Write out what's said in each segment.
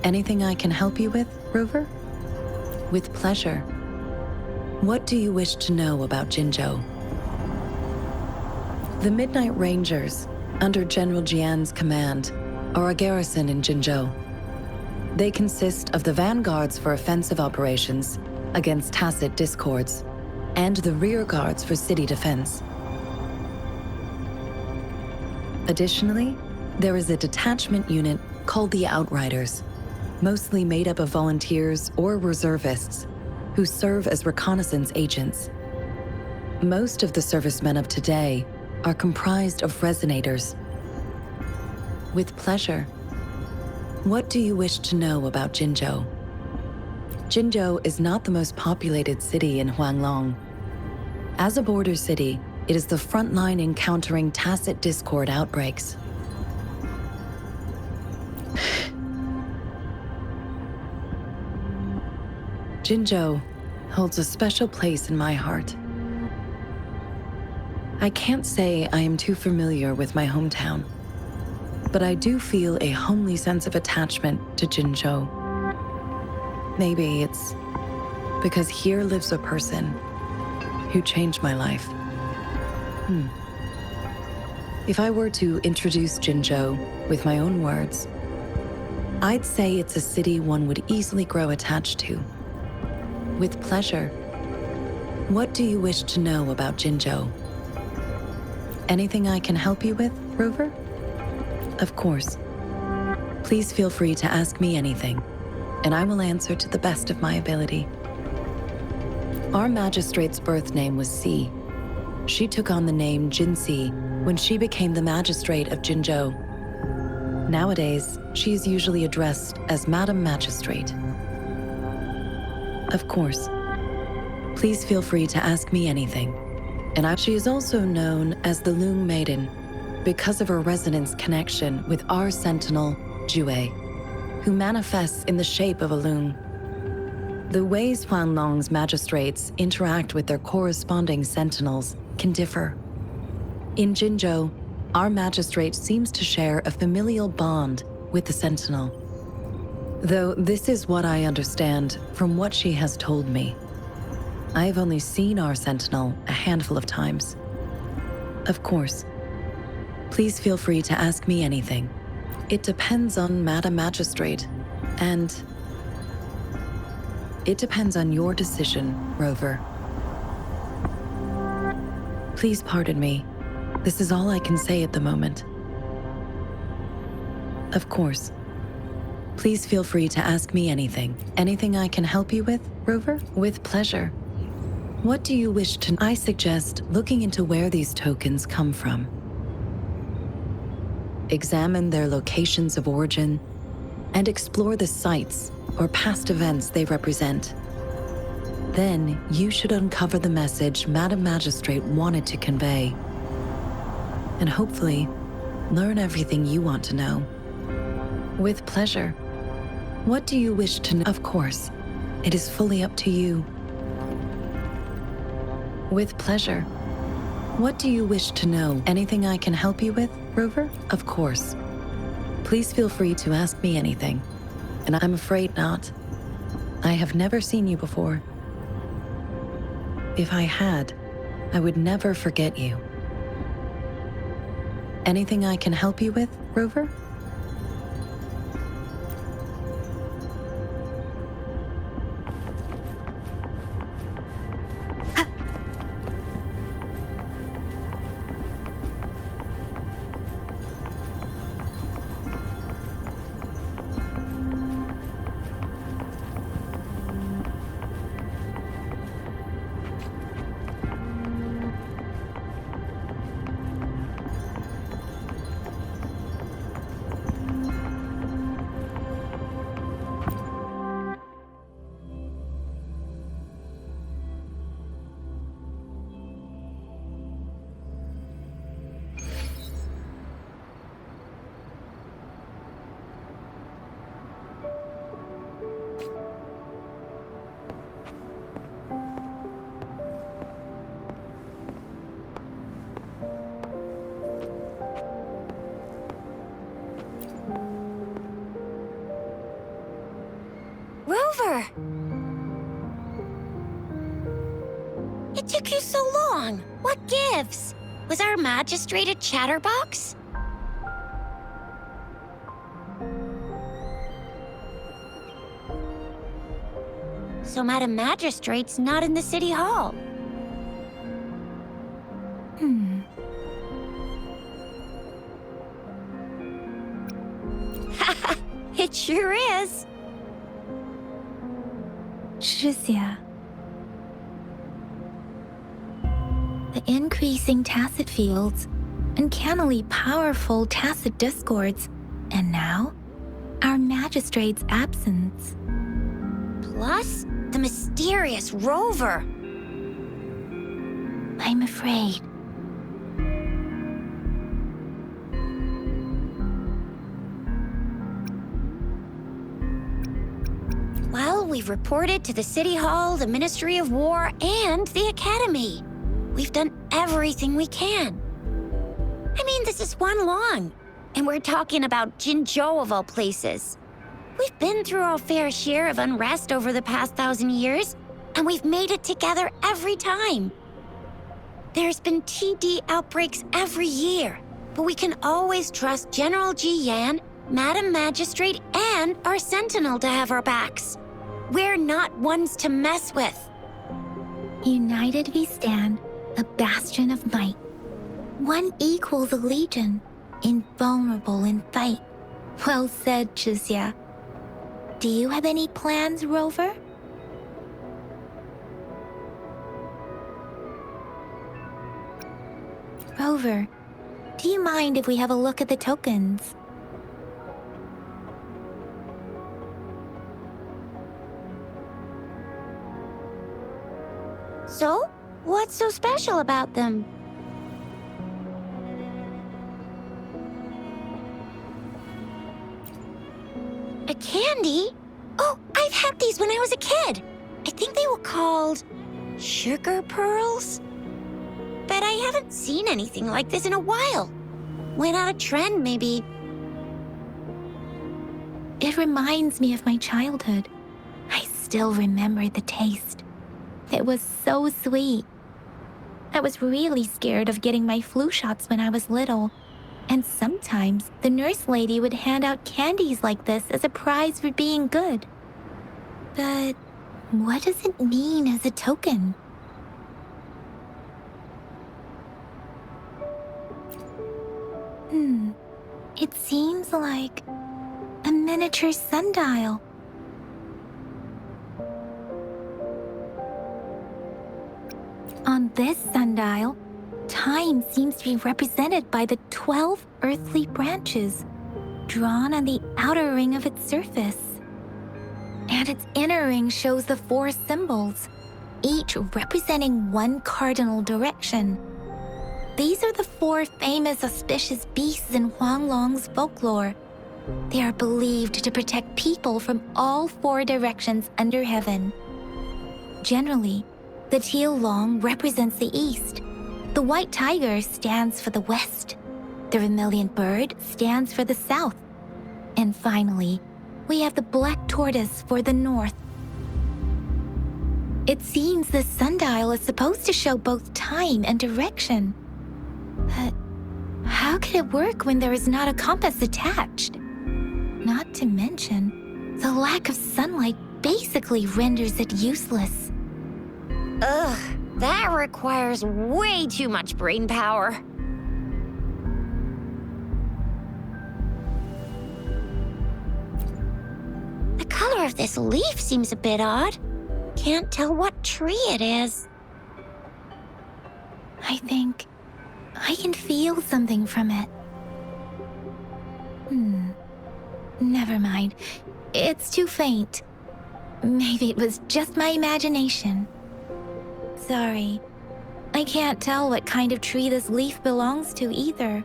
Anything I can help you with, Rover? With pleasure. What do you wish to know about Jinzhou? The Midnight Rangers, under General Jian's command, are a garrison in Jinzhou. They consist of the vanguards for offensive operations against tacit discords and the rear guards for city defense. Additionally, there is a detachment unit called the Outriders, mostly made up of volunteers or reservists who serve as reconnaissance agents. Most of the servicemen of today are comprised of resonators. With pleasure. What do you wish to know about Jinzhou? Jinzhou is not the most populated city in Huanglong. As a border city, it is the front line in countering tacit discord outbreaks. Jinzhou holds a special place in my heart. I can't say I am too familiar with my hometown, but I do feel a homely sense of attachment to Jinzhou. Maybe it's because here lives a person who changed my life. If I were to introduce Jinzhou with my own words, I'd say it's a city one would easily grow attached to. With pleasure. What do you wish to know about Jinzhou? Anything I can help you with, Rover? Of course. Please feel free to ask me anything, and I will answer to the best of my ability. Our magistrate's birth name was Si. She took on the name Jinsi when she became the magistrate of Jinzhou. Nowadays, she is usually addressed as Madam Magistrate. Of course. Please feel free to ask me anything. She is also known as the Loom Maiden because of her resonance connection with our sentinel, Jue, who manifests in the shape of a loom. The ways Huanglong's magistrates interact with their corresponding sentinels can differ. In Jinzhou, our magistrate seems to share a familial bond with the sentinel. Though this is what I understand from what she has told me. I have only seen our sentinel a handful of times. Of course. Please feel free to ask me anything. It depends on Madam Magistrate, and it depends on your decision, Rover. Please pardon me. This is all I can say at the moment. Of course. Please feel free to ask me anything. Anything I can help you with, Rover? With pleasure. What do you wish to... I suggest looking into where these tokens come from. Examine their locations of origin and explore the sites or past events they represent. Then you should uncover the message Madam Magistrate wanted to convey. And hopefully, learn everything you want to know. With pleasure. What do you wish to know? Of course, it is fully up to you. With pleasure. What do you wish to know? Anything I can help you with, Rover? Of course. Please feel free to ask me anything. And I'm afraid not. I have never seen you before. If I had, I would never forget you. Anything I can help you with, Rover? took you so long? What gives? Was our magistrate a chatterbox? So Madam Magistrate's not in the city hall. It sure is. Shizia. The increasing tacit fields, uncannily powerful tacit discords, and now, our magistrate's absence. Plus, the mysterious rover. I'm afraid. Well, we've reported to the City Hall, the Ministry of War, and the Academy. We've done everything we can. I mean, this is one long, and we're talking about Jinzhou of all places. We've been through our fair share of unrest over the past 1,000 years, and we've made it together every time. There's been TD outbreaks every year, but we can always trust General Ji Yan, Madam Magistrate, and our Sentinel to have our backs. We're not ones to mess with. United we stand, a bastion of might. One equals a legion, invulnerable in fight. Well said, Shizia. Do you have any plans, Rover? Rover, do you mind if we have a look at the tokens? So, what's so special about them? A candy? Oh, I've had these when I was a kid. I think they were called sugar pearls? But I haven't seen anything like this in a while. Went out of trend, maybe. It reminds me of my childhood. I still remember the taste. It was so sweet. I was really scared of getting my flu shots when I was little. And sometimes the nurse lady would hand out candies like this as a prize for being good. But what does it mean as a token? It seems like a miniature sundial. On this sundial, time seems to be represented by the 12 earthly branches drawn on the outer ring of its surface. And its inner ring shows the 4 symbols, each representing one cardinal direction. These are the 4 famous auspicious beasts in Huanglong's folklore. They are believed to protect people from all 4 directions under heaven. Generally, the teal long represents the east. The white tiger stands for the west. The vermilion bird stands for the south. And finally, we have the black tortoise for the north. It seems the sundial is supposed to show both time and direction. But how could it work when there is not a compass attached? Not to mention, the lack of sunlight basically renders it useless. Ugh, that requires way too much brain power. The color of this leaf seems a bit odd. Can't tell what tree it is. I think I can feel something from it. Never mind. It's too faint. Maybe it was just my imagination. Sorry. I can't tell what kind of tree this leaf belongs to either.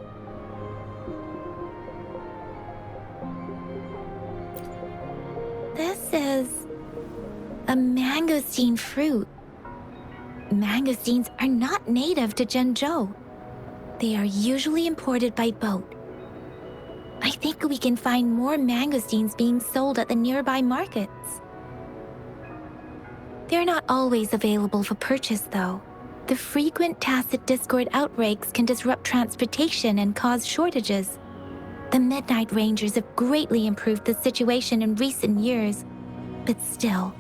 This is a mangosteen fruit. Mangosteens are not native to Zhengzhou. They are usually imported by boat. I think we can find more mangosteens being sold at the nearby markets. They're not always available for purchase, though. The frequent tacit Discord outbreaks can disrupt transportation and cause shortages. The Midnight Rangers have greatly improved the situation in recent years, but still.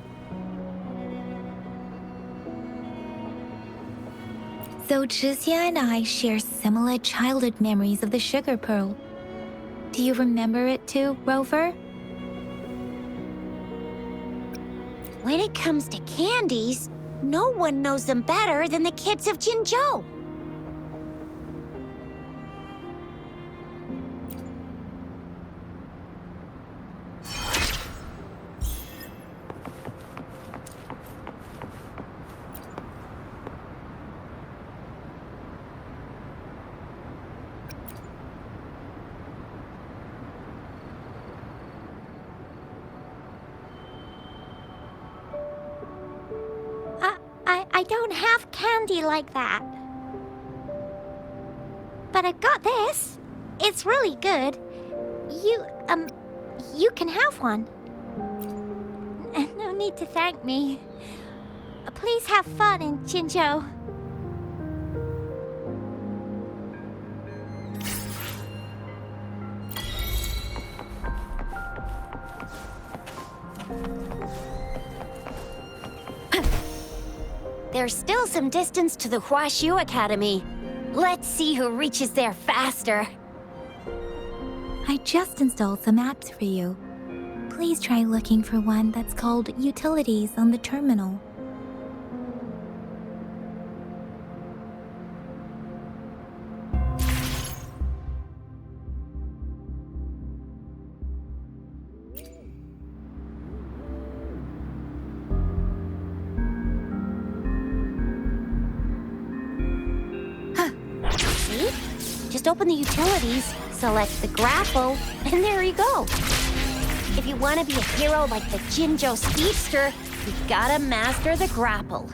So Zhixia and I share similar childhood memories of the Sugar Pearl. Do you remember it too, Rover? When it comes to candies, no one knows them better than the kids of Jinzhou. I don't have candy like that. But I've got this. It's really good. You can have one. No need to thank me. Please have fun in Jinzhou. There's still some distance to the Huaxiu Academy. Let's see who reaches there faster. I just installed some apps for you. Please try looking for one that's called Utilities on the terminal. Just open the utilities, select the grapple, and there you go. If you want to be a hero like the Jinzhou Speedster, you gotta master the grapple.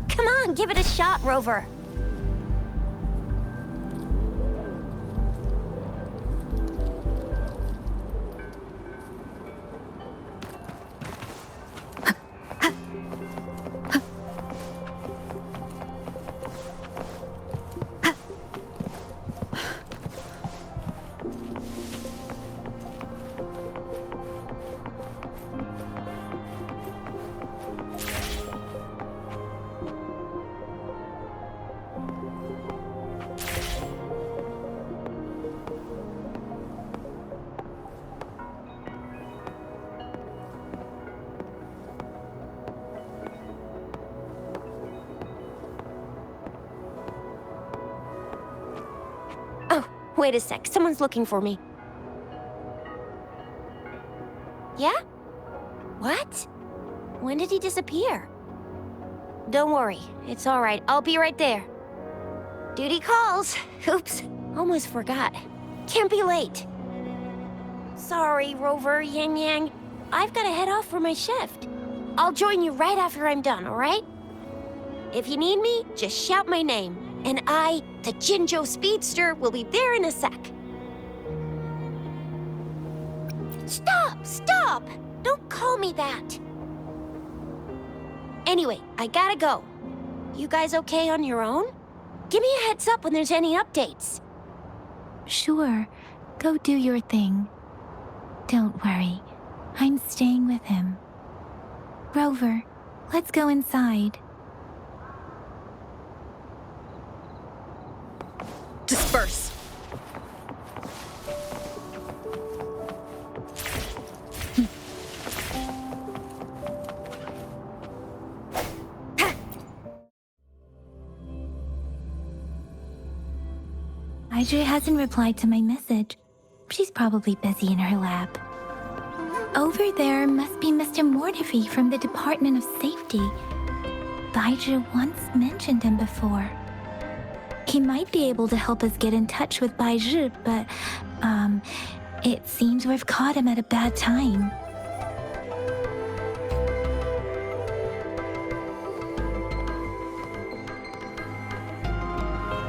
Come on, give it a shot, Rover. Wait a sec, someone's looking for me. Yeah? What? When did he disappear? Don't worry, it's all right. I'll be right there. Duty calls. Oops, almost forgot. Can't be late. Sorry, Rover, Yang Yang. I've got to head off for my shift. I'll join you right after I'm done, all right? If you need me, just shout my name. And I, the Jinzhou Speedster, will be there in a sec. Stop! Stop! Don't call me that! Anyway, I gotta go. You guys okay on your own? Give me a heads up when there's any updates. Sure, go do your thing. Don't worry, I'm staying with him. Rover, let's go inside. Disperse! Audrey hasn't replied to my message. She's probably busy in her lab. Over there must be Mr. Mortefi from the Department of Safety. Baizhi once mentioned him before. He might be able to help us get in touch with Baizhi, but, it seems we've caught him at a bad time.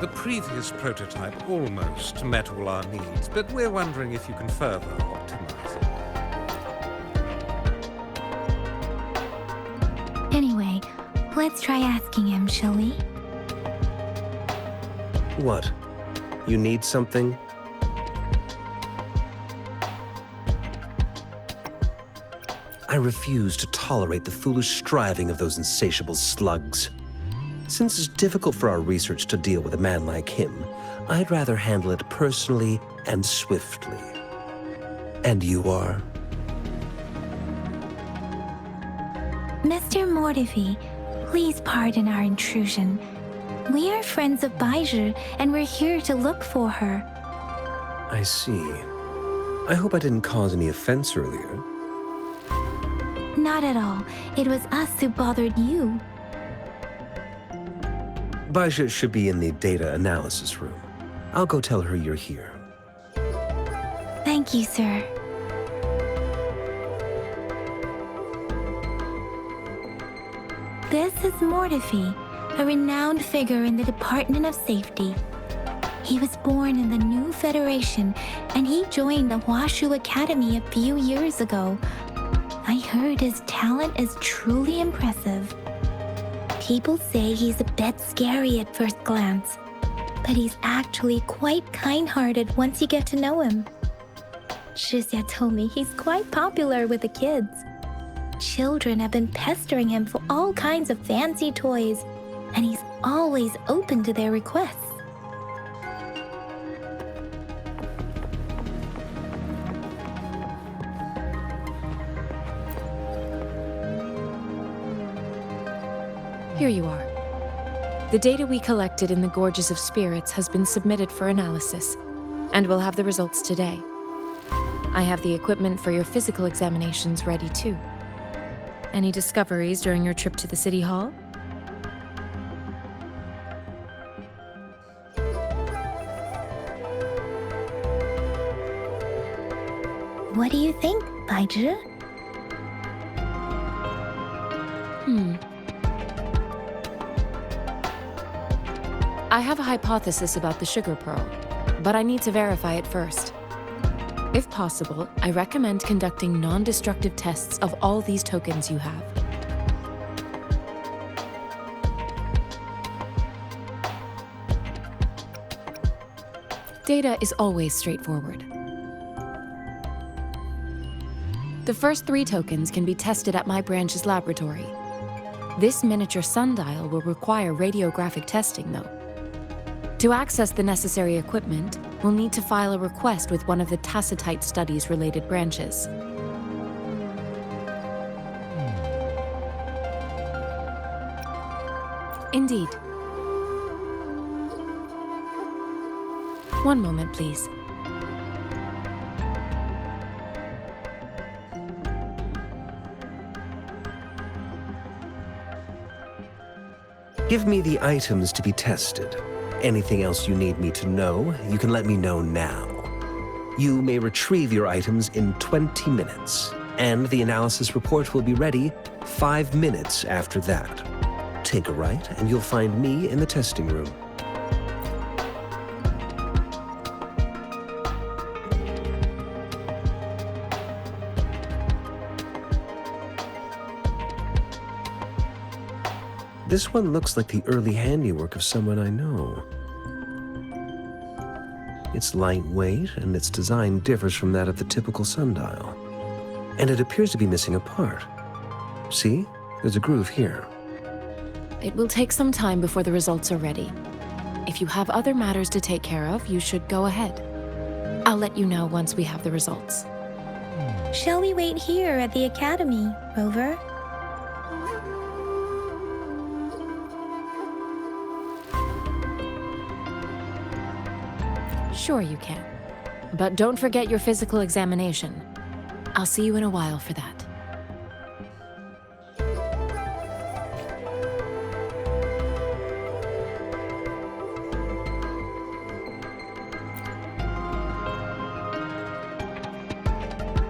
The previous prototype almost met all our needs, but we're wondering if you can further optimize it. Anyway, let's try asking him, shall we? What? You need something? I refuse to tolerate the foolish striving of those insatiable slugs. Since it's difficult for our research to deal with a man like him, I'd rather handle it personally and swiftly. And you are? Mr. Mortivy, please pardon our intrusion. We are friends of Baizhi, and we're here to look for her. I see. I hope I didn't cause any offense earlier. Not at all. It was us who bothered you. Baizhi should be in the data analysis room. I'll go tell her you're here. Thank you, sir. This is Mortivy, a renowned figure in the Department of Safety. He was born in the new Federation, and he joined the Washu Academy a few years ago. I heard his talent is truly impressive. People say he's a bit scary at first glance, but he's actually quite kind-hearted once you get to know him. Shizia told me he's quite popular with the kids. Children have been pestering him for all kinds of fancy toys, and he's always open to their requests. Here you are. The data we collected in the Gorges of Spirits has been submitted for analysis, and we'll have the results today. I have the equipment for your physical examinations ready too. Any discoveries during your trip to the City Hall? What do you think, Baizhi? I have a hypothesis about the sugar pearl, but I need to verify it first. If possible, I recommend conducting non-destructive tests of all these tokens you have. Data is always straightforward. The first 3 tokens can be tested at my branch's laboratory. This miniature sundial will require radiographic testing, though. To access the necessary equipment, we'll need to file a request with one of the Tacitite Studies-related branches. Indeed. One moment, please. Give me the items to be tested. Anything else you need me to know, you can let me know now. You may retrieve your items in 20 minutes, and the analysis report will be ready 5 minutes after that. Take a right, and you'll find me in the testing room. This one looks like the early handiwork of someone I know. It's lightweight, and its design differs from that of the typical sundial. And it appears to be missing a part. See? There's a groove here. It will take some time before the results are ready. If you have other matters to take care of, you should go ahead. I'll let you know once we have the results. Shall we wait here at the Academy, Rover? Sure you can. But don't forget your physical examination. I'll see you in a while for that.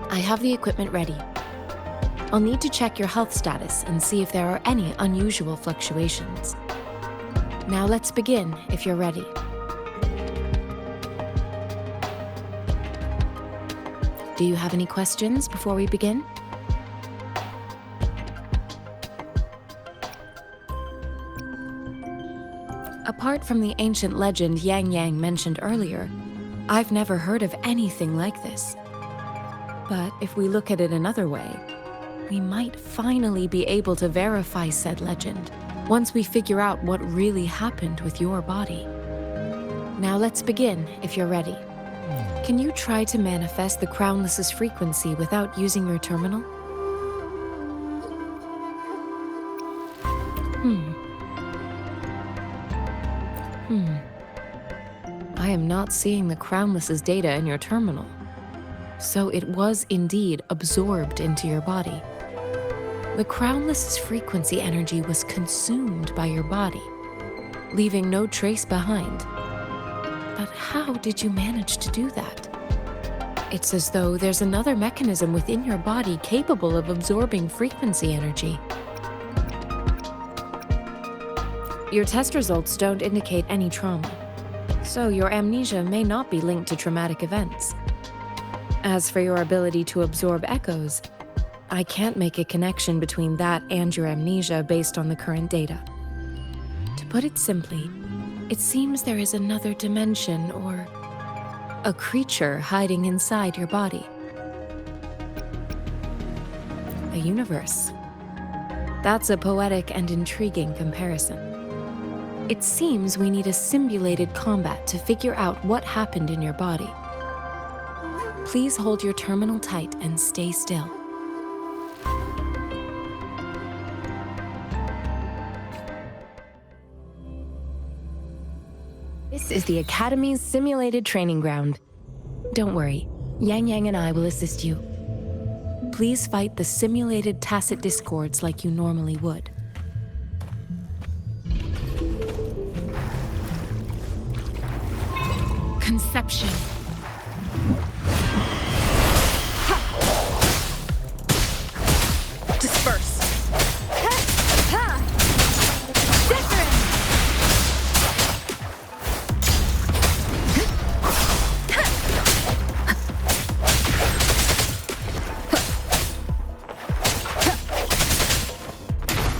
I have the equipment ready. I'll need to check your health status and see if there are any unusual fluctuations. Now let's begin, if you're ready. Do you have any questions before we begin? Apart from the ancient legend Yang Yang mentioned earlier, I've never heard of anything like this. But if we look at it another way, we might finally be able to verify said legend once we figure out what really happened with your body. Now let's begin, if you're ready. Can you try to manifest the Crownless's frequency without using your terminal? I am not seeing the Crownless's data in your terminal. So it was indeed absorbed into your body. The Crownless's frequency energy was consumed by your body, leaving no trace behind. But how did you manage to do that? It's as though there's another mechanism within your body capable of absorbing frequency energy. Your test results don't indicate any trauma, so your amnesia may not be linked to traumatic events. As for your ability to absorb echoes, I can't make a connection between that and your amnesia based on the current data. To put it simply, it seems there is another dimension or a creature hiding inside your body. A universe. That's a poetic and intriguing comparison. It seems we need a simulated combat to figure out what happened in your body. Please hold your terminal tight and stay still. This is the Academy's simulated training ground. Don't worry, Yang Yang and I will assist you. Please fight the simulated tacit discords like you normally would. Conception. Disperse.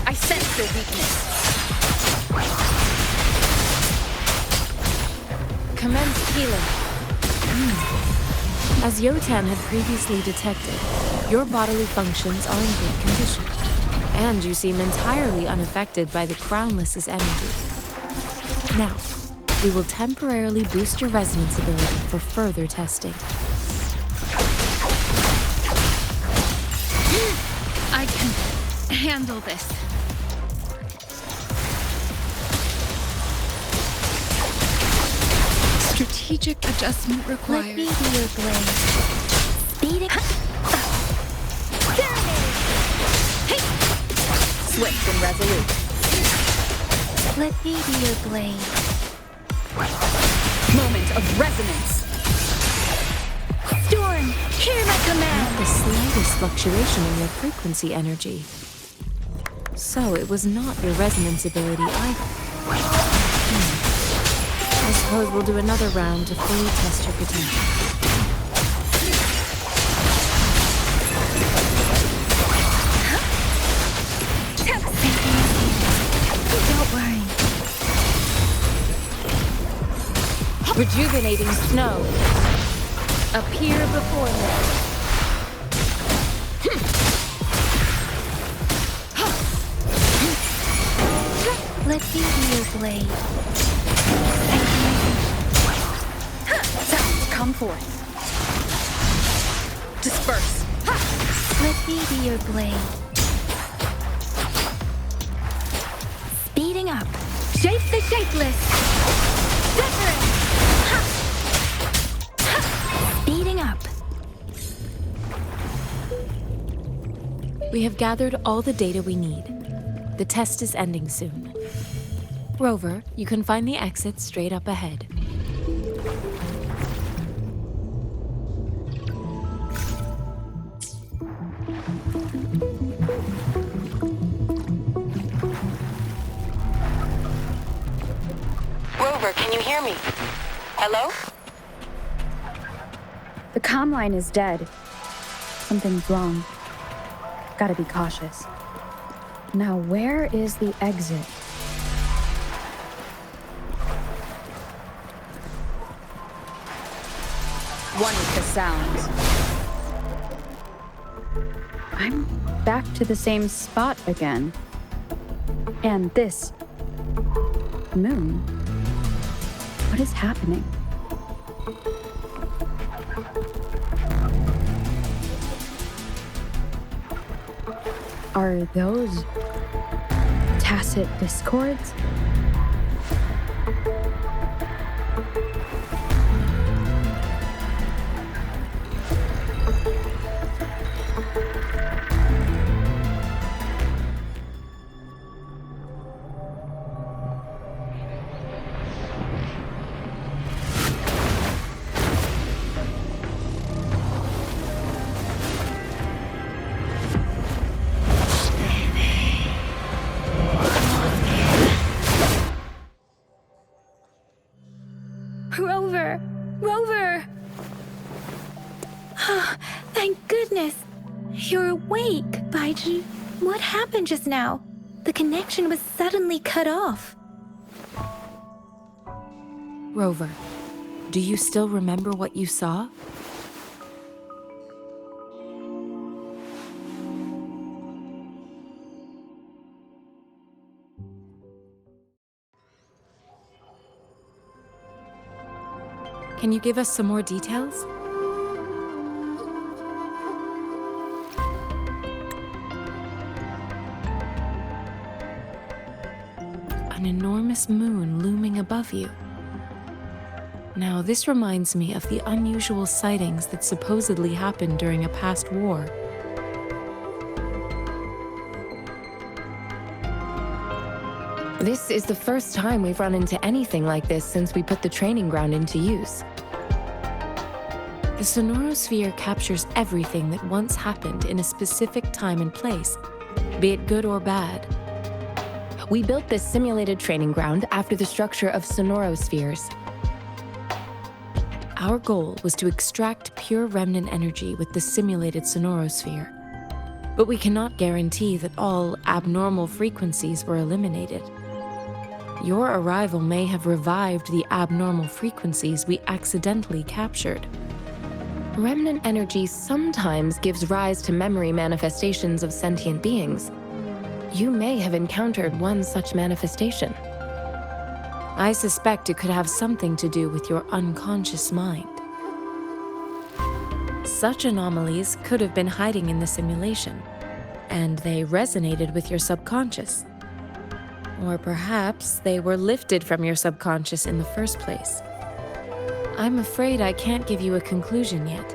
I sense your weakness. Commence healing. As Yotan had previously detected, your bodily functions are in good condition, and you seem entirely unaffected by the Crownless's energy. Now, we will temporarily boost your resonance ability for further testing. I can handle this. Strategic adjustment required. Let me be your blade. Speeding. Swift and resolute. Let me be your blade. Moment of resonance. Storm, hear my command. Not the slightest fluctuation in your frequency energy. So it was not your resonance ability either. I suppose we'll do another round to fully test your potential. Don't worry. Rejuvenating snow. Appear before me. Let me be your blade. Sounds come forth. Disperse. Let me be your blade. Speeding up. Shape the shapeless. Speeding up. We have gathered all the data we need. The test is ending soon. Rover, you can find the exit straight up ahead. Rover, can you hear me? Hello? The comm line is dead. Something's wrong. Gotta be cautious. Now, where is the exit? One with the sounds. I'm back to the same spot again. And this moon. What is happening? Are those tacit discords? Rover! Rover! Thank goodness! You're awake, Baiji. What happened just now? The connection was suddenly cut off. Rover, do you still remember what you saw? Can you give us some more details? An enormous moon looming above you. Now, this reminds me of the unusual sightings that supposedly happened during a past war. This is the first time we've run into anything like this since we put the training ground into use. The sonorosphere captures everything that once happened in a specific time and place, be it good or bad. We built this simulated training ground after the structure of sonorospheres. Our goal was to extract pure remnant energy with the simulated sonorosphere, but we cannot guarantee that all abnormal frequencies were eliminated. Your arrival may have revived the abnormal frequencies we accidentally captured. Remnant energy sometimes gives rise to memory manifestations of sentient beings. You may have encountered one such manifestation. I suspect it could have something to do with your unconscious mind. Such anomalies could have been hiding in the simulation, and they resonated with your subconscious. Or perhaps they were lifted from your subconscious in the first place. I'm afraid I can't give you a conclusion yet.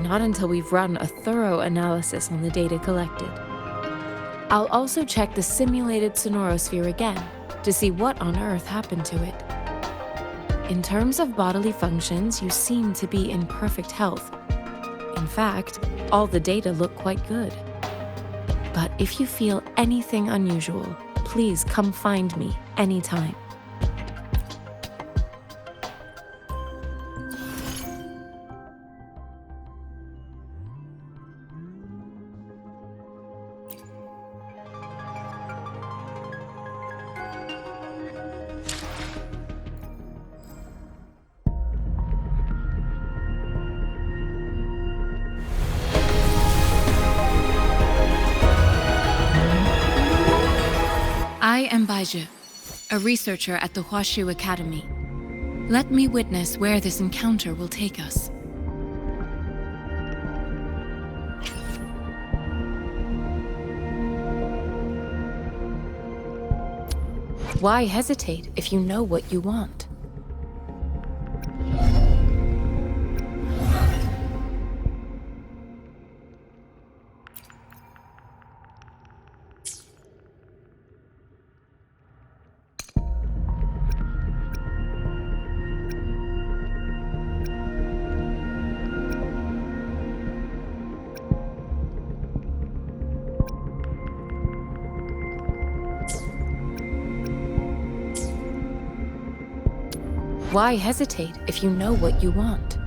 Not until we've run a thorough analysis on the data collected. I'll also check the simulated sonorosphere again to see what on earth happened to it. In terms of bodily functions, you seem to be in perfect health. In fact, all the data look quite good. But if you feel anything unusual, please come find me anytime. I am Baiju, a researcher at the Huashu Academy. Let me witness where this encounter will take us. Why hesitate if you know what you want? Why hesitate if you know what you want?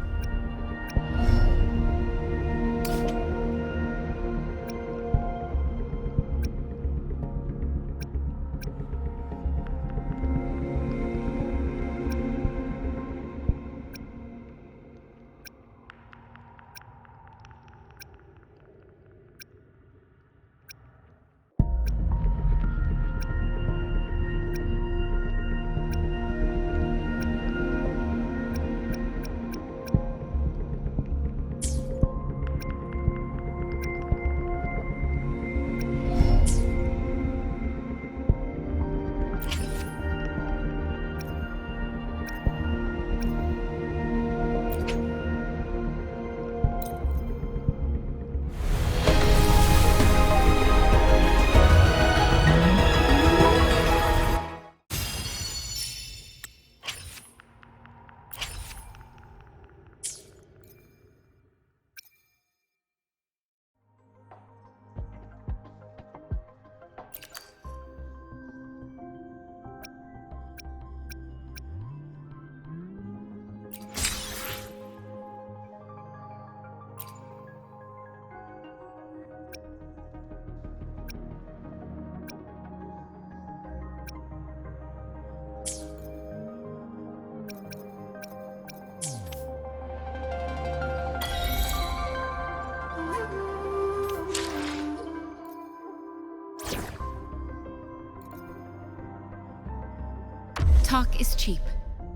Talk is cheap.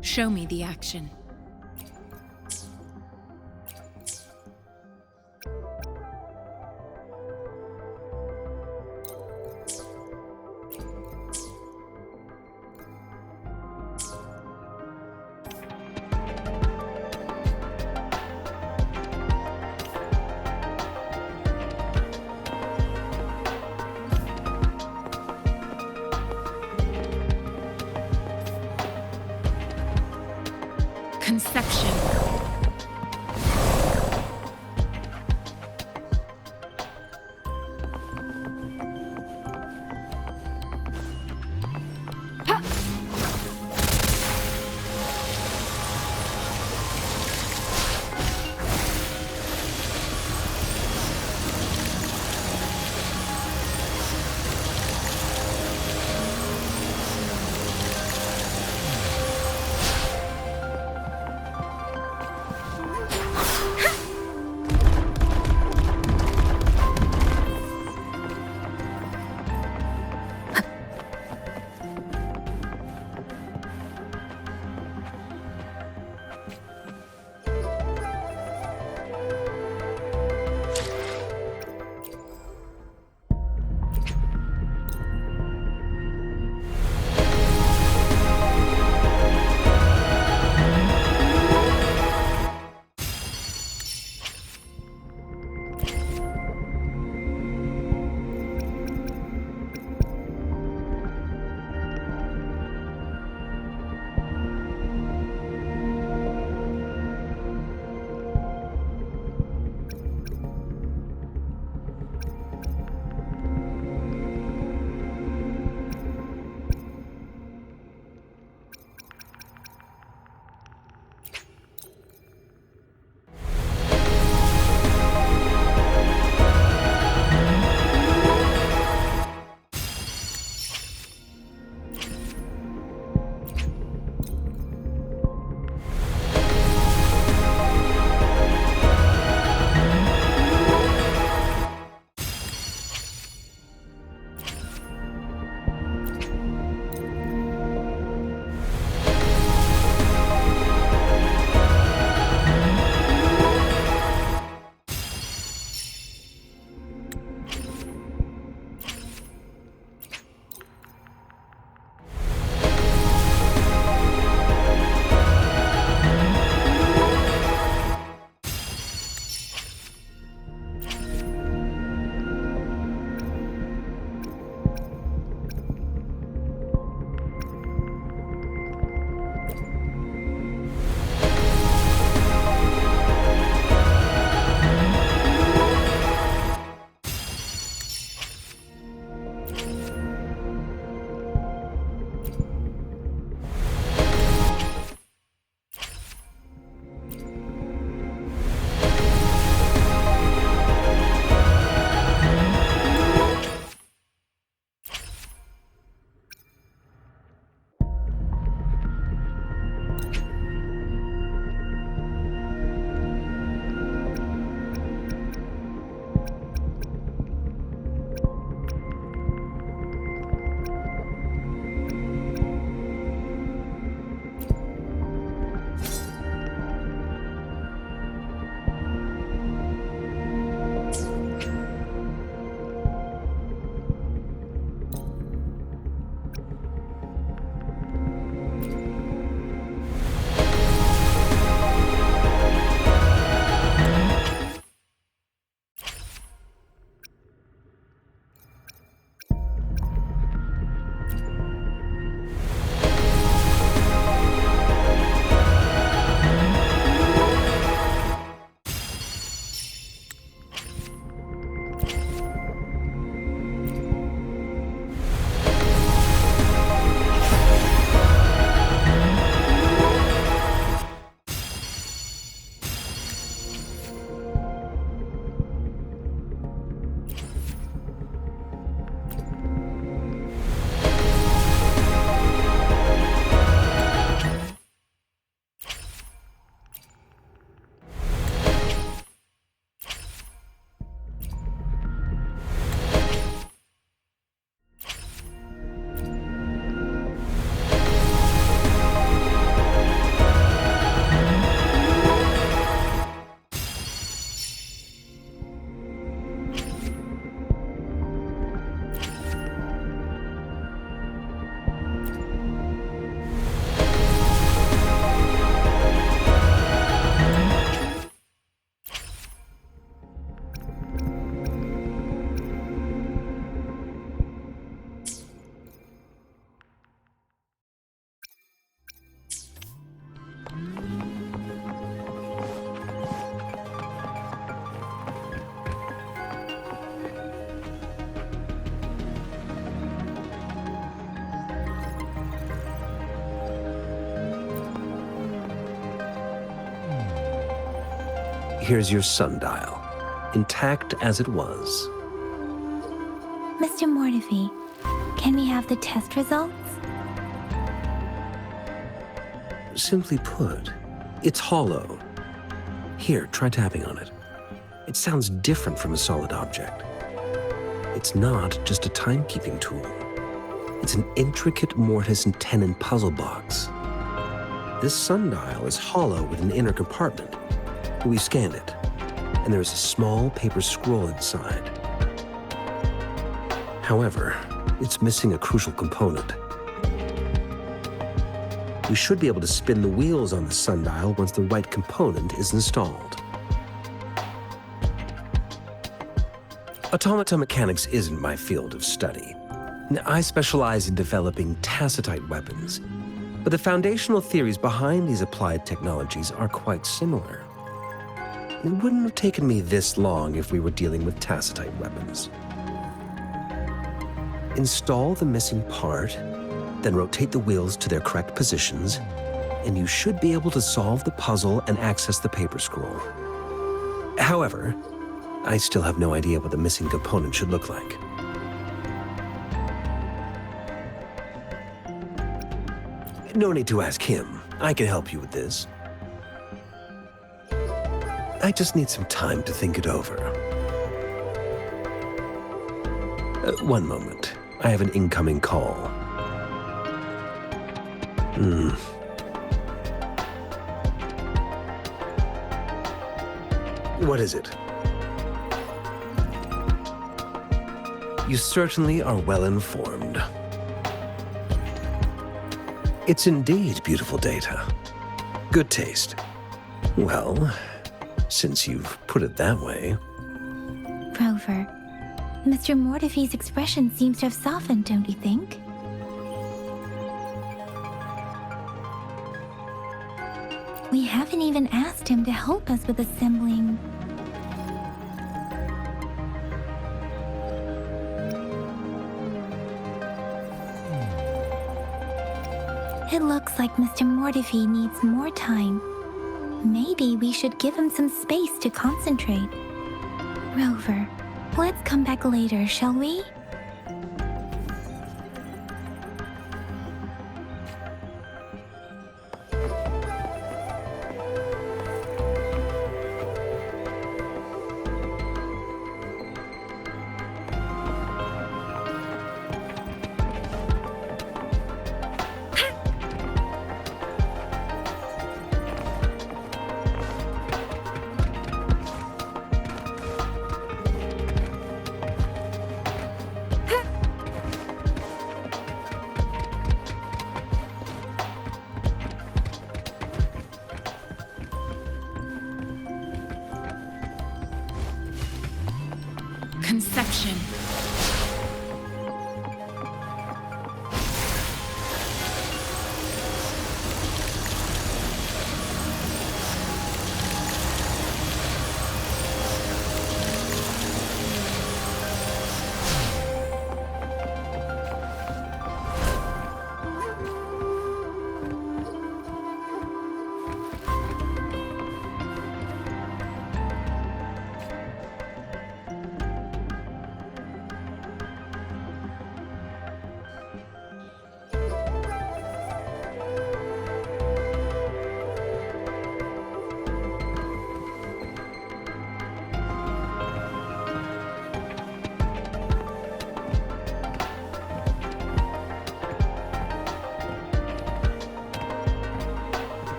Show me the action. Conception. Here's your sundial, intact as it was. Mr. Mortefi, can we have the test results? Simply put, it's hollow. Here, try tapping on it. It sounds different from a solid object. It's not just a timekeeping tool. It's an intricate mortise and tenon puzzle box. This sundial is hollow with an inner compartment. We scanned it, and there is a small paper scroll inside. However, it's missing a crucial component. We should be able to spin the wheels on the sundial once the right component is installed. Automata mechanics isn't my field of study. I specialize in developing tacitite weapons, but the foundational theories behind these applied technologies are quite similar. It wouldn't have taken me this long if we were dealing with tacitite weapons. Install the missing part, then rotate the wheels to their correct positions, and you should be able to solve the puzzle and access the paper scroll. However, I still have no idea what the missing component should look like. No need to ask him. I can help you with this. I just need some time to think it over. One moment. I have an incoming call. What is it? You certainly are well informed. It's indeed beautiful data. Good taste. Well, since you've put it that way. Rover, Mr. Mortefi's expression seems to have softened, don't you think? We haven't even asked him to help us with assembling. It looks like Mr. Mortefi needs more time. Maybe we should give him some space to concentrate. Rover, let's come back later, shall we? Conception.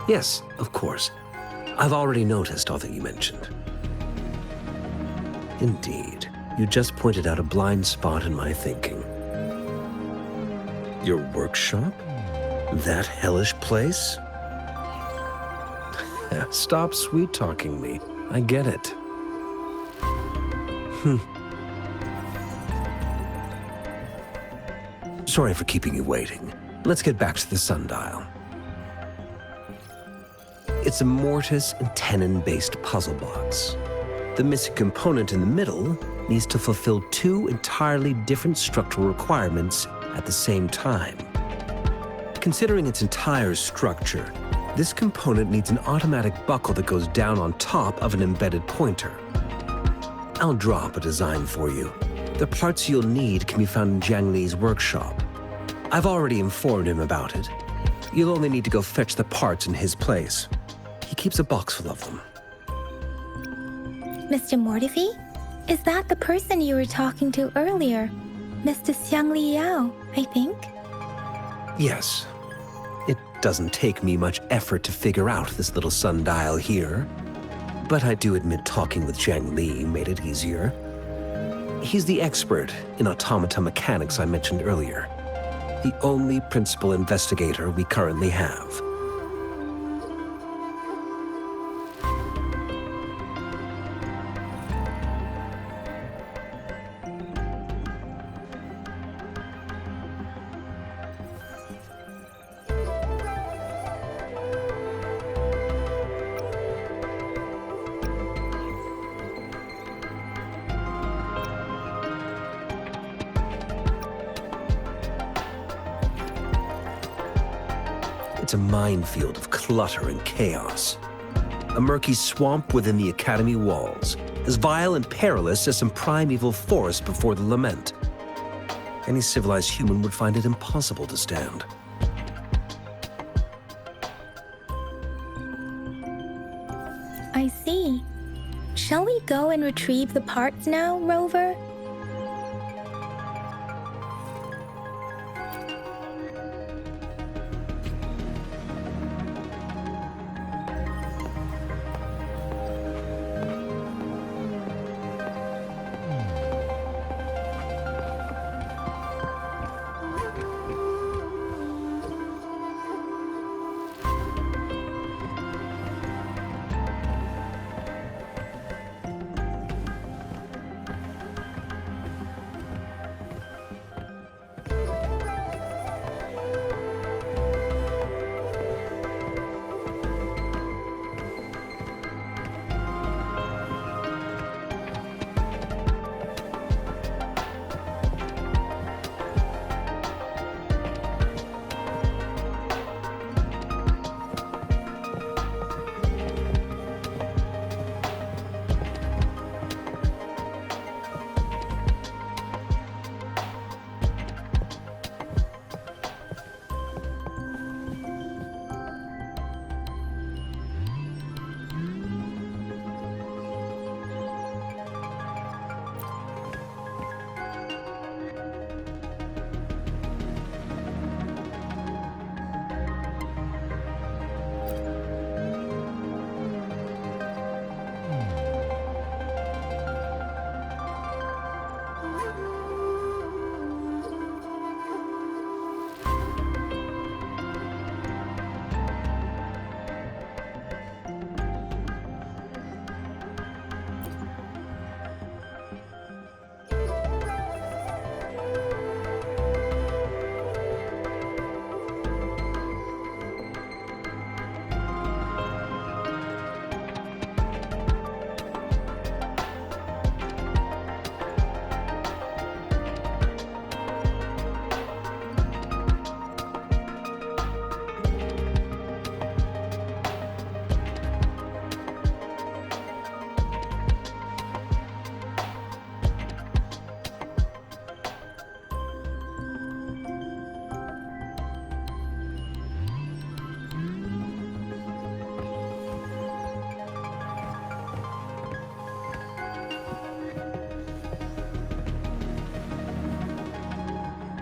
Yes, of course. I've already noticed all that you mentioned. Indeed, you just pointed out a blind spot in my thinking. Your workshop? That hellish place? Stop sweet-talking me. I get it. Sorry for keeping you waiting. Let's get back to the sundial. It's a mortise and tenon-based puzzle box. The missing component in the middle needs to fulfill two entirely different structural requirements at the same time. Considering its entire structure, this component needs an automatic buckle that goes down on top of an embedded pointer. I'll draw up a design for you. The parts you'll need can be found in Jiang Li's workshop. I've already informed him about it. You'll only need to go fetch the parts in his place. He keeps a box full of them. Mr. Mortifi? Is that the person you were talking to earlier? Mr. Xiang Li Yao, I think? Yes. It doesn't take me much effort to figure out this little sundial here. But I do admit talking with Jiang Li made it easier. He's the expert in automata mechanics I mentioned earlier. The only principal investigator we currently have. It's a minefield of clutter and chaos. A murky swamp within the Academy walls, as vile and perilous as some primeval forest before the lament. Any civilized human would find it impossible to stand. I see. Shall we go and retrieve the parts now, Rover?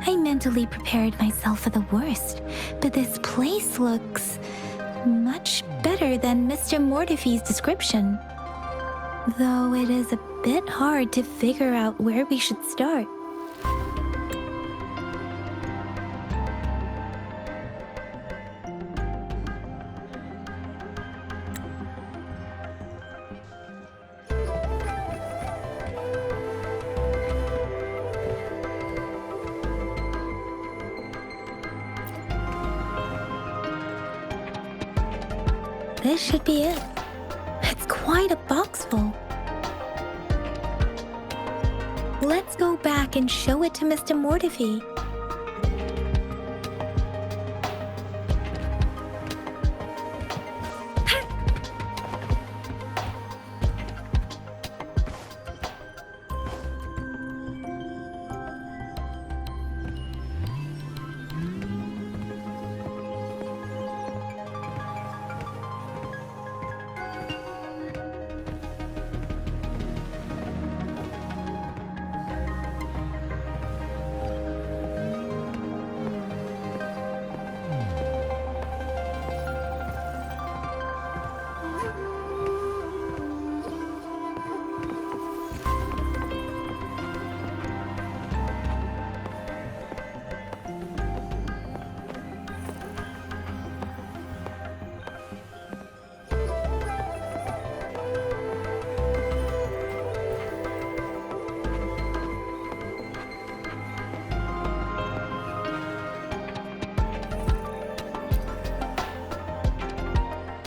I mentally prepared myself for the worst, but this place looks much better than Mr. Mortefi's description. Though it is a bit hard to figure out where we should start. This should be it. It's quite a box full. Let's go back and show it to Mr. Mortefi.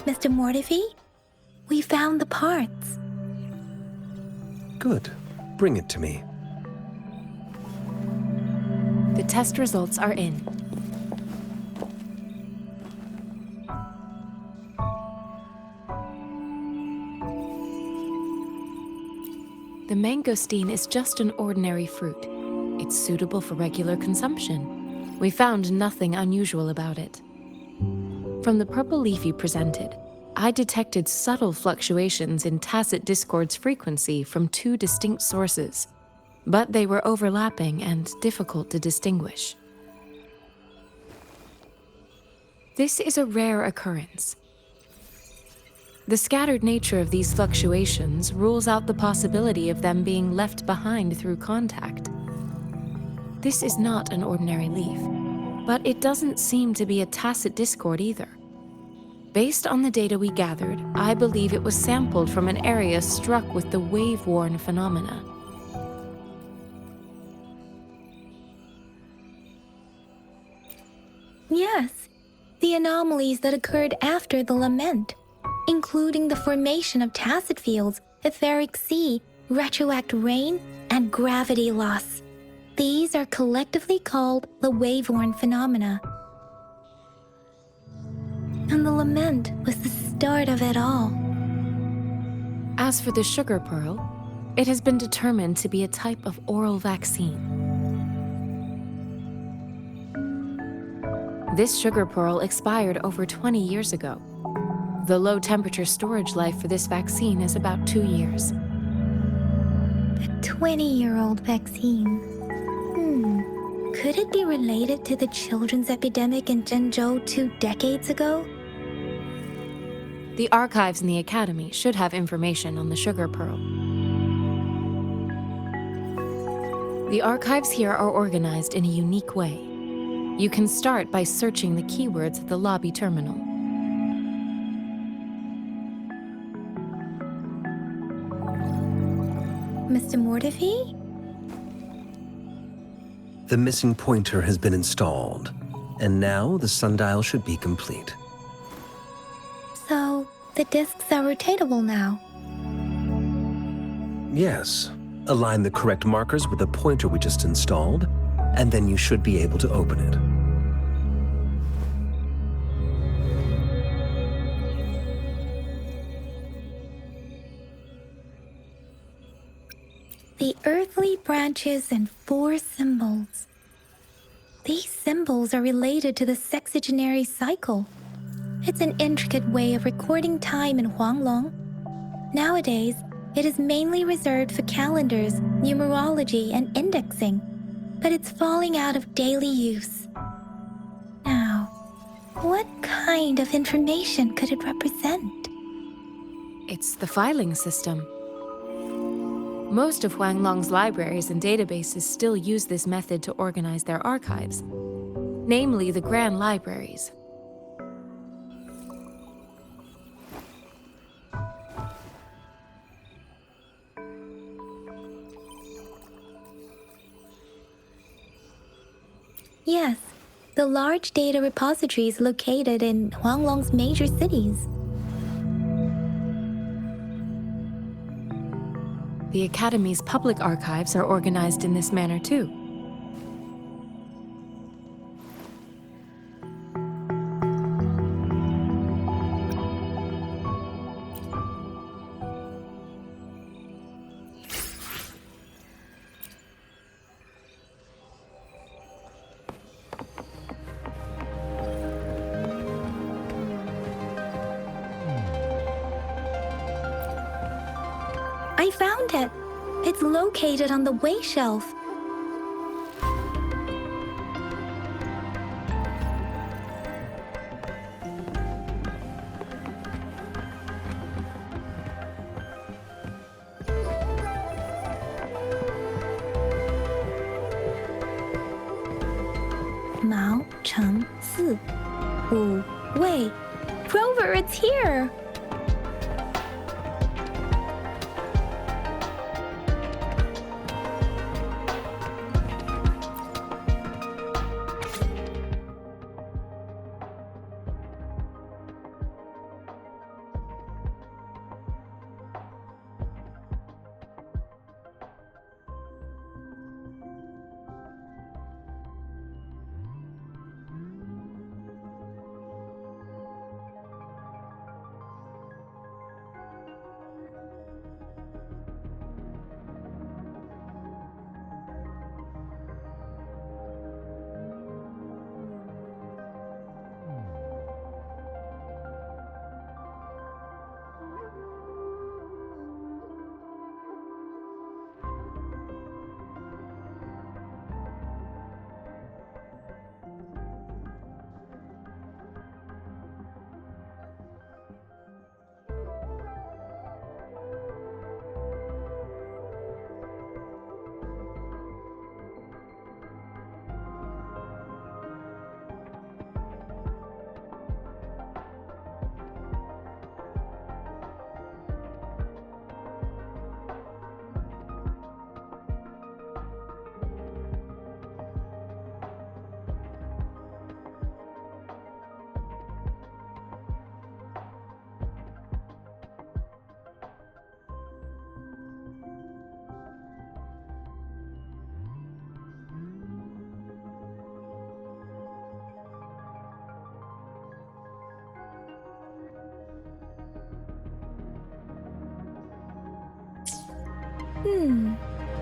Mr. Mortefi, we found the parts. Good. Bring it to me. The test results are in. The mangosteen is just an ordinary fruit. It's suitable for regular consumption. We found nothing unusual about it. From the purple leaf you presented, I detected subtle fluctuations in tacit discord's frequency from two distinct sources, but they were overlapping and difficult to distinguish. This is a rare occurrence. The scattered nature of these fluctuations rules out the possibility of them being left behind through contact. This is not an ordinary leaf, but it doesn't seem to be a tacit discord either. Based on the data we gathered, I believe it was sampled from an area struck with the wave-worn phenomena. Yes, the anomalies that occurred after the lament, including the formation of tacit fields, etheric sea, retroact rain, and gravity loss. These are collectively called the wave-worn phenomena. And the lament was the start of it all. As for the sugar pearl, it has been determined to be a type of oral vaccine. This sugar pearl expired over 20 years ago. The low-temperature storage life for this vaccine is about 2 years. A 20-year-old vaccine. Could it be related to the children's epidemic in Zhengzhou 2 decades ago? The archives in the Academy should have information on the sugar pearl. The archives here are organized in a unique way. You can start by searching the keywords at the lobby terminal. Mr. Mortefi? The missing pointer has been installed, and now the sundial should be complete. So, the discs are rotatable now? Yes. Align the correct markers with the pointer we just installed, and then you should be able to open it. The earthly branches and 4 symbols. These symbols are related to the sexagenary cycle. It's an intricate way of recording time in Huanglong. Nowadays, it is mainly reserved for calendars, numerology, and indexing. but it's falling out of daily use. Now, what kind of information could it represent? It's the filing system. Most of Huanglong's libraries and databases still use this method to organize their archives, namely the Grand Libraries. Yes, the large data repositories located in Huanglong's major cities. The Academy's public archives are organized in this manner too. I found it. It's located on the way shelf. Mao Cheng Si. Wu Wei. Grover, it's here!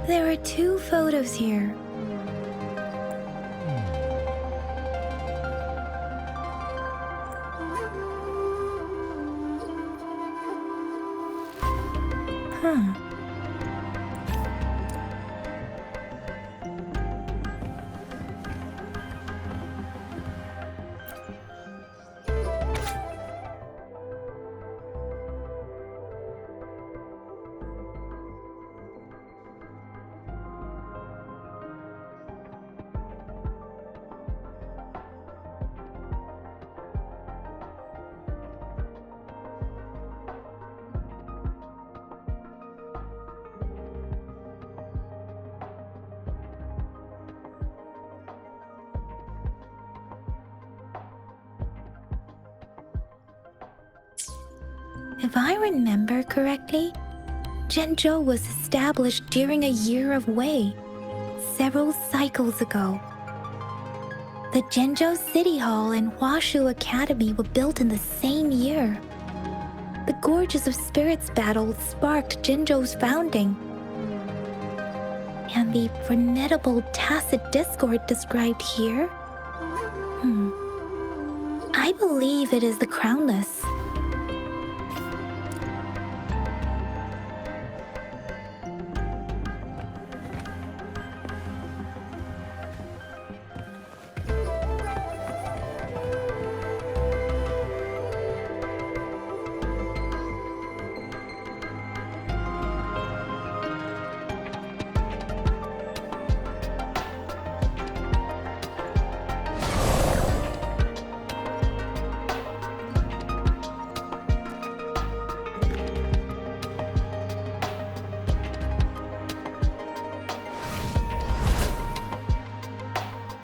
There are 2 photos here. If I remember correctly, Zhenzhou was established during a year of Wei, several cycles ago. The Zhenzhou City Hall and Huashu Academy were built in the same year. The Gorges of Spirits battle sparked Zhenzhou's founding. And the formidable tacit discord described here? I believe it is the Crownless.